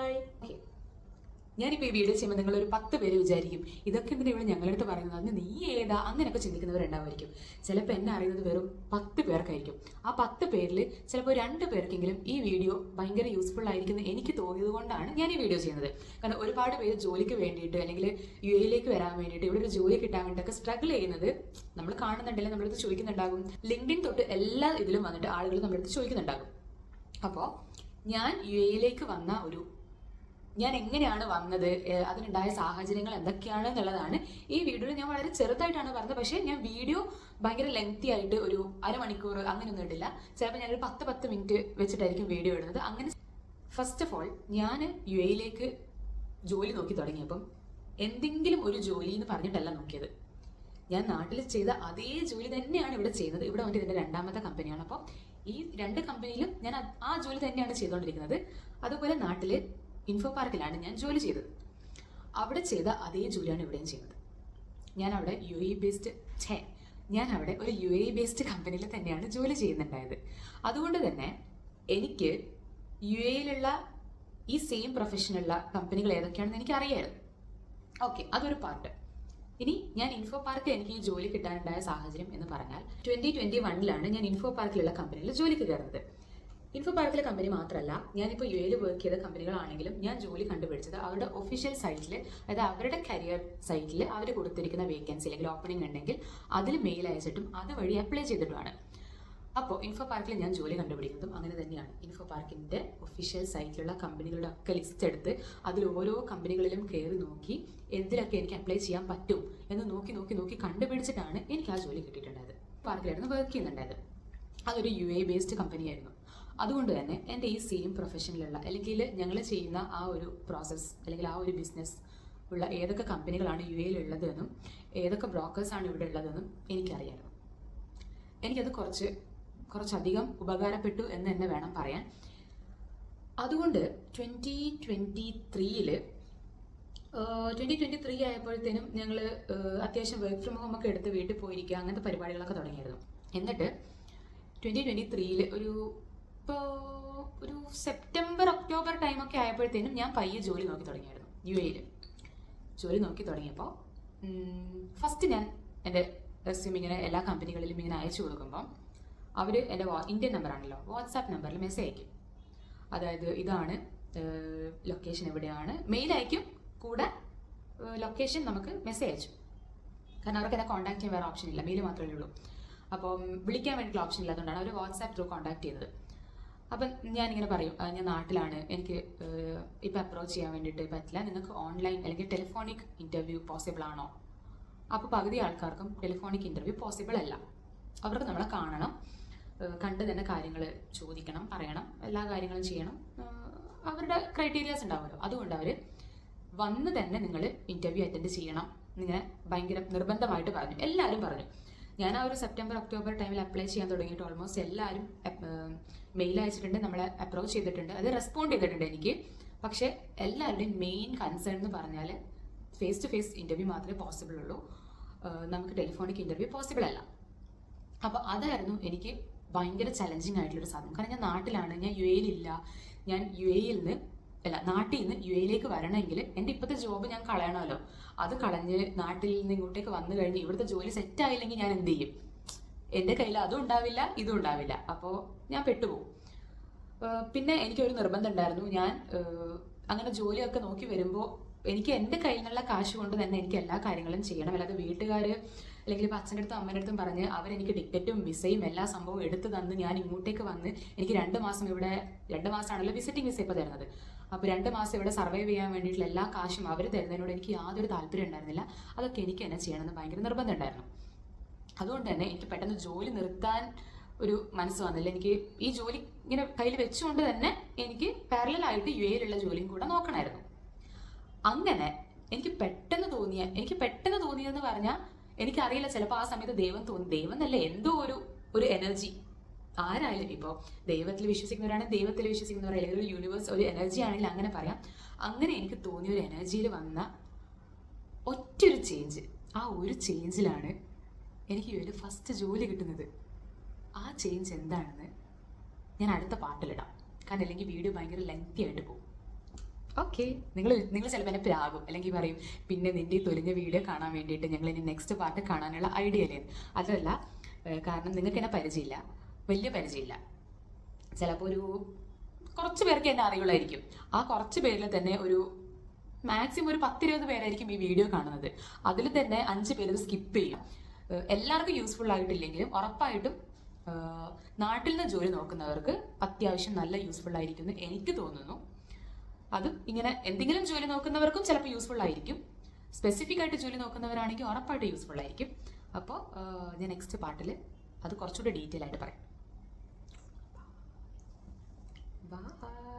Hi. ഞാനിപ്പോൾ ഈ video ചെയ്യുമ്പോൾ നിങ്ങളൊരു 10 പേര് വിചാരിക്കും ഇതൊക്കെ എന്തിനാ ഇവിടെ ഞങ്ങളുടെ അടുത്ത് പറയുന്നത്, അന്ന് നീ ഏതാ അങ്ങനെയൊക്കെ ചിന്തിക്കുന്നവരുണ്ടാവുമായിരിക്കും. ചിലപ്പോൾ എന്നെ അറിയുന്നത് വെറും 10 പേർക്കായിരിക്കും. ആ 10 പേരിൽ ചിലപ്പോൾ 2 പേർക്കെങ്കിലും ഈ വീഡിയോ ഭയങ്കര യൂസ്ഫുൾ ആയിരിക്കുന്നു എനിക്ക് തോന്നിയത് കൊണ്ടാണ് ഞാൻ ഈ വീഡിയോ ചെയ്യുന്നത്. കാരണം ഒരുപാട് പേര് ജോലിക്ക് വേണ്ടിയിട്ട് അല്ലെങ്കിൽ യുഎയിലേക്ക് വരാൻ വേണ്ടിയിട്ട് ഇവിടെ ഒരു ജോലി കിട്ടാൻ വേണ്ടിയിട്ടൊക്കെ സ്ട്രഗിൾ ചെയ്യുന്നത് നമ്മൾ കാണുന്നുണ്ടല്ലേ, നമ്മളടുത്ത് ചോദിക്കുന്നുണ്ടാകും. ലിങ്ക്ഡിൻ തൊട്ട് എല്ലാ ഇതിലും വന്നിട്ട് ആളുകൾ നമ്മളടുത്ത് ചോദിക്കുന്നുണ്ടാകും. അപ്പോൾ ഞാൻ യുഎയിലേക്ക് വന്ന ഞാൻ എങ്ങനെയാണ് വന്നത്, അതിനുണ്ടായ സാഹചര്യങ്ങൾ എന്തൊക്കെയാണ് എന്നുള്ളതാണ് ഈ വീഡിയോയിൽ ഞാൻ വളരെ ചെറുതായിട്ടാണ് പറഞ്ഞത്. പക്ഷേ ഞാൻ വീഡിയോ ഭയങ്കര ലെങ്തി ആയിട്ട് ഒരു അരമണിക്കൂർ അങ്ങനെയൊന്നും ഇടില്ല. ചിലപ്പോൾ ഞാനൊരു 10 മിനിറ്റ് വെച്ചിട്ടായിരിക്കും വീഡിയോ ഇടുന്നത്. അങ്ങനെ ഫസ്റ്റ് ഓഫ് ഓൾ ഞാൻ യുഎയിലേക്ക് ജോലി നോക്കി തുടങ്ങിയപ്പം എന്തെങ്കിലും ഒരു ജോലി എന്ന് പറഞ്ഞിട്ടല്ല നോക്കിയത്. ഞാൻ നാട്ടിൽ ചെയ്ത അതേ ജോലി തന്നെയാണ് ഇവിടെ ചെയ്യുന്നത്. ഇവിടെ വന്നിട്ട് ഇതിൻ്റെ 2ാമത്തെ കമ്പനിയാണ്. അപ്പോൾ ഈ 2 കമ്പനിയിലും ഞാൻ ആ ജോലി തന്നെയാണ് ചെയ്തുകൊണ്ടിരിക്കുന്നത്. അതുപോലെ നാട്ടിൽ ഇൻഫോ പാർക്കിലാണ് ഞാൻ ജോലി ചെയ്തത്. അവിടെ ചെയ്ത അതേ ജോലിയാണ് ഇവിടെയും ചെയ്യുന്നത്. ഞാൻ അവിടെ ഒരു യു എ ബേസ്ഡ് കമ്പനിയിൽ തന്നെയാണ് ജോലി ചെയ്യുന്നുണ്ടായത്. അതുകൊണ്ട് തന്നെ എനിക്ക് യു എയിലുള്ള ഈ സെയിം പ്രൊഫഷനുള്ള കമ്പനികൾ ഏതൊക്കെയാണെന്ന് എനിക്ക് അറിയാമായിരുന്നു. ഓക്കെ, അതൊരു പാർട്ട്. ഇനി ഞാൻ ഇൻഫോ പാർക്കിൽ എനിക്ക് ഈ ജോലി കിട്ടാനുണ്ടായ സാഹചര്യം എന്ന് പറഞ്ഞാൽ 2021 ഞാൻ ഇൻഫോ പാർക്കിലുള്ള കമ്പനിയിൽ ജോലിക്ക് കയറുന്നത്. ഇൻഫോ പാർക്കിലെ കമ്പനി മാത്രമല്ല, ഞാനിപ്പോൾ യു എയിൽ വർക്ക് ചെയ്ത കമ്പനികളാണെങ്കിലും ഞാൻ ജോലി കണ്ടുപിടിച്ചത് അവരുടെ ഒഫീഷ്യൽ സൈറ്റിൽ, അതായത് അവരുടെ കരിയർ സൈറ്റിൽ അവർ കൊടുത്തിരിക്കുന്ന വേക്കൻസി അല്ലെങ്കിൽ ഓപ്പണിംഗ് ഉണ്ടെങ്കിൽ അതിൽ മെയിൽ അയച്ചിട്ടും അതുവഴി അപ്ലൈ ചെയ്തിട്ടുമാണ്. അപ്പോൾ ഇൻഫോ പാർക്കിൽ ഞാൻ ജോലി കണ്ടുപിടിക്കുന്നതും അങ്ങനെ തന്നെയാണ്. ഇൻഫോ പാർക്കിൻ്റെ ഒഫീഷ്യൽ സൈറ്റിലുള്ള കമ്പനികളുടെ ഒക്കെ ലിസ്റ്റ് എടുത്ത് അതിൽ ഓരോ കമ്പനികളിലും കയറി നോക്കി എന്തിലൊക്കെ എനിക്ക് അപ്ലൈ ചെയ്യാൻ പറ്റും എന്ന് നോക്കി കണ്ടുപിടിച്ചിട്ടാണ് എനിക്ക് ആ ജോലി കിട്ടിയിട്ടുണ്ടായത്. പാർക്കിലായിരുന്നു വർക്ക് ചെയ്യുന്നുണ്ടായത്. അതൊരു യു എ ബേസ്ഡ് കമ്പനിയായിരുന്നു. അതുകൊണ്ട് തന്നെ എൻ്റെ ഈ സെയിം പ്രൊഫഷനിലുള്ള അല്ലെങ്കിൽ ഞങ്ങൾ ചെയ്യുന്ന ആ ഒരു പ്രോസസ്സ് അല്ലെങ്കിൽ ആ ഒരു ബിസിനസ് ഉള്ള ഏതൊക്കെ കമ്പനികളാണ് യു എയിലുള്ളതെന്നും ഏതൊക്കെ ബ്രോക്കേഴ്സാണ് ഇവിടെ ഉള്ളതെന്നും എനിക്കറിയാമായിരുന്നു. എനിക്കത് കുറച്ചധികം ഉപകാരപ്പെട്ടു എന്ന് തന്നെ വേണം പറയാൻ. അതുകൊണ്ട് 2023 ആയപ്പോഴത്തേനും ഞങ്ങൾ അത്യാവശ്യം വർക്ക് ഫ്രം ഹോം ഒക്കെ എടുത്ത് വീട്ടിൽ പോയിരിക്കുക അങ്ങനത്തെ പരിപാടികളൊക്കെ തുടങ്ങിയായിരുന്നു. എന്നിട്ട് 2023 ഒരു സെപ്റ്റംബർ ഒക്ടോബർ ടൈമൊക്കെ ആയപ്പോഴത്തേനും ഞാൻ പയ്യെ ജോലി നോക്കി തുടങ്ങിയായിരുന്നു. യു എയിൽ ജോലി നോക്കി തുടങ്ങിയപ്പോൾ ഫസ്റ്റ് ഞാൻ എൻ്റെ റെസ്യൂം ഇങ്ങനെ എല്ലാ കമ്പനികളിലും ഇങ്ങനെ അയച്ചു കൊടുക്കുമ്പം അവർ എൻ്റെ ഇന്ത്യൻ നമ്പറാണല്ലോ, വാട്സാപ്പ് നമ്പറിൽ മെസ്സേജ് അയക്കും. അതായത് ഇതാണ് ലൊക്കേഷൻ എവിടെയാണ്, മെയിൽ അയക്കും, കൂടെ ലൊക്കേഷൻ നമുക്ക് മെസ്സേജ് അയച്ചു. കാരണം അവർക്ക് എന്നെ കോൺടാക്ട് ചെയ്യാൻ വേറെ ഓപ്ഷൻ ഇല്ല, മെയിൽ മാത്രമേ ഉള്ളൂ. അപ്പം വിളിക്കാൻ വേണ്ടിയിട്ടുള്ള ഓപ്ഷൻ ഇല്ലാത്തതുകൊണ്ടാണ് അവർ വാട്സാപ്പ് ത്രൂ കോൺടാക്ട് ചെയ്തത്. അപ്പം ഞാനിങ്ങനെ പറയും, ഞാൻ നാട്ടിലാണ്, എനിക്ക് ഇപ്പം അപ്രോച്ച് ചെയ്യാൻ വേണ്ടിയിട്ട് പറ്റില്ല, നിങ്ങൾക്ക് ഓൺലൈൻ അല്ലെങ്കിൽ ടെലിഫോണിക് ഇൻ്റർവ്യൂ പോസിബിൾ ആണോ? അപ്പോൾ പകുതി ആൾക്കാർക്കും ടെലിഫോണിക് ഇൻ്റർവ്യൂ പോസിബിൾ അല്ല. അവർക്ക് നമ്മളെ കാണണം, കണ്ട് തന്നെ കാര്യങ്ങൾ ചോദിക്കണം, പറയണം, എല്ലാ കാര്യങ്ങളും ചെയ്യണം, അവരുടെ ക്രൈറ്റീരിയാസ് ഉണ്ടാവുമല്ലോ. അതുകൊണ്ട് അവർ വന്ന് തന്നെ നിങ്ങൾ ഇൻ്റർവ്യൂ അറ്റൻഡ് ചെയ്യണം എന്നിങ്ങനെ ഭയങ്കര നിർബന്ധമായിട്ട് പറഞ്ഞു. എല്ലാവരും പറഞ്ഞു. ഞാൻ ആ ഒരു സെപ്റ്റംബർ ഒക്ടോബർ ടൈമിൽ അപ്ലൈ ചെയ്യാൻ തുടങ്ങിയിട്ട് ഓൾമോസ്റ്റ് എല്ലാവരും മെയിൽ അയച്ചിട്ടുണ്ട്, നമ്മളെ അപ്രോച്ച് ചെയ്തിട്ടുണ്ട്, അത് റെസ്പോണ്ട് ചെയ്തിട്ടുണ്ട് എനിക്ക്. പക്ഷേ എല്ലാവരുടെയും മെയിൻ കൺസേൺ എന്ന് പറഞ്ഞാൽ ഫേസ് ടു ഫേസ് ഇൻ്റർവ്യൂ മാത്രമേ പോസിബിൾ ഉള്ളൂ, നമുക്ക് ടെലിഫോണിക് ഇൻ്റർവ്യൂ പോസിബിൾ അല്ല. അപ്പോൾ അതായിരുന്നു എനിക്ക് ഭയങ്കര ചലഞ്ചിങ് ആയിട്ടുള്ളൊരു സാധനം. കാരണം ഞാൻ നാട്ടിലാണ്, ഞാൻ യു എയിലില്ല. ഞാൻ നാട്ടിൽ നിന്ന് യു എയിലേക്ക് വരണമെങ്കിൽ എൻ്റെ ഇപ്പോഴത്തെ ജോബ് ഞാൻ കളയണമല്ലോ. അത് കളഞ്ഞ് നാട്ടിൽ നിന്ന് ഇങ്ങോട്ടേക്ക് വന്നു കഴിഞ്ഞ് ഇവിടുത്തെ ജോലി സെറ്റ് ആയില്ലെങ്കിൽ ഞാൻ എന്ത് ചെയ്യും? എൻ്റെ കയ്യിൽ അതും ഉണ്ടാവില്ല, ഇതും ഉണ്ടാവില്ല. അപ്പോൾ ഞാൻ പെട്ടുപോകും. പിന്നെ എനിക്കൊരു നിർബന്ധം ഉണ്ടായിരുന്നു. ഞാൻ അങ്ങനെ ജോലിയൊക്കെ നോക്കി വരുമ്പോൾ എനിക്ക് എൻ്റെ കയ്യിൽ നിന്നുള്ള കാശ് കൊണ്ട് തന്നെ എനിക്ക് എല്ലാ കാര്യങ്ങളും ചെയ്യണം. അല്ലാതെ വീട്ടുകാർ അല്ലെങ്കിൽ ഇപ്പോൾ അച്ഛൻ്റെ അടുത്തും അമ്മേൻ്റെ അടുത്തും പറഞ്ഞ് അവരെനിക്ക് ടിക്കറ്റും വിസയും എല്ലാ സംഭവവും എടുത്ത് തന്ന് ഞാൻ ഇങ്ങോട്ടേക്ക് വന്ന് എനിക്ക് 2 മാസം ഇവിടെ, 2 മാസമാണല്ലോ വിസിറ്റിംഗ് വിസ ഇപ്പോൾ തരുന്നത്. അപ്പോൾ 2 മാസം ഇവിടെ സർവൈവ് ചെയ്യാൻ വേണ്ടിയിട്ടുള്ള എല്ലാ കാശും അവർ തരുന്നതിനോട് എനിക്ക് യാതൊരു താല്പര്യം ഉണ്ടായിരുന്നില്ല. അതൊക്കെ എനിക്ക് തന്നെ ചെയ്യണമെന്ന് ഭയങ്കര നിർബന്ധം ഉണ്ടായിരുന്നു. അതുകൊണ്ട് തന്നെ എനിക്ക് പെട്ടെന്ന് ജോലി നിർത്താൻ ഒരു മനസ്സ് വന്നില്ല. എനിക്ക് ഈ ജോലി ഇങ്ങനെ കയ്യിൽ വെച്ചുകൊണ്ട് തന്നെ എനിക്ക് പാരലലായിട്ട് യു എയിലുള്ള ജോലിയും കൂടെ നോക്കണമായിരുന്നു. അങ്ങനെ എനിക്ക് പെട്ടെന്ന് തോന്നിയതെന്ന് പറഞ്ഞാൽ എനിക്കറിയില്ല, ചിലപ്പോൾ ആ സമയത്ത് ദൈവം എന്നല്ല, എന്തോ ഒരു എനർജി. ആരായാലും ഇപ്പോൾ ദൈവത്തിൽ വിശ്വസിക്കുന്നവരാണെങ്കിൽ ദൈവത്തിൽ വിശ്വസിക്കുന്നവർ, അല്ലെങ്കിൽ ഒരു യൂണിവേഴ്സ്, ഒരു എനർജി ആണെങ്കിൽ അങ്ങനെ പറയാം. അങ്ങനെ എനിക്ക് തോന്നിയ ഒരു എനർജിയിൽ വന്ന ഒറ്റൊരു ചേഞ്ച്, ആ ഒരു ചേഞ്ചിലാണ് എനിക്ക് ഒരു ഫസ്റ്റ് ജോലി കിട്ടുന്നത്. ആ ചേഞ്ച് എന്താണെന്ന് ഞാൻ അടുത്ത പാർട്ടിലിടാം. കാരണം അല്ലെങ്കിൽ വീഡിയോ ഭയങ്കര ലെങ്തി ആയിട്ട് പോകും. ഓക്കെ. നിങ്ങൾ ചിലപ്പോൾ എന്നെ പ്രാകും, അല്ലെങ്കിൽ പറയും പിന്നെ നിന്റെ ഈ തൊലിഞ്ഞ വീഡിയോ കാണാൻ വേണ്ടിയിട്ട് ഞങ്ങൾ ഇനി നെക്സ്റ്റ് പാർട്ട് കാണാനുള്ള ഐഡിയ അല്ലേ. അതല്ല, കാരണം നിങ്ങൾക്ക് എന്നെ പരിചയമില്ല, വലിയ പരിചയമില്ല. ചിലപ്പോൾ ഒരു കുറച്ച് പേർക്ക് എന്നെ അറിയുള്ളായിരിക്കും. ആ കുറച്ച് പേരിൽ തന്നെ ഒരു മാക്സിമം ഒരു 10-20 പേരായിരിക്കും ഈ വീഡിയോ കാണുന്നത്. അതിൽ തന്നെ 5 പേര് ഇത് സ്കിപ്പ് ചെയ്യും. എല്ലാവർക്കും യൂസ്ഫുൾ ആയിട്ടില്ലെങ്കിലും ഉറപ്പായിട്ടും നാട്ടിൽ നിന്ന് ജോലി നോക്കുന്നവർക്ക് അത്യാവശ്യം നല്ല യൂസ്ഫുൾ ആയിരിക്കും എന്ന് എനിക്ക് തോന്നുന്നു. അത് ഇങ്ങനെ എന്തെങ്കിലും ജോലി നോക്കുന്നവർക്കും ചിലപ്പോൾ യൂസ്ഫുൾ ആയിരിക്കും. സ്പെസിഫിക് ആയിട്ട് ജോലി നോക്കുന്നവരാണെങ്കിൽ ഉറപ്പായിട്ട് യൂസ്ഫുൾ ആയിരിക്കും. അപ്പോൾ ഞാൻ നെക്സ്റ്റ് പാർട്ടിൽ അത് കുറച്ചുകൂടി ഡീറ്റെയിൽ ആയിട്ട് പറയാം. ബൈ.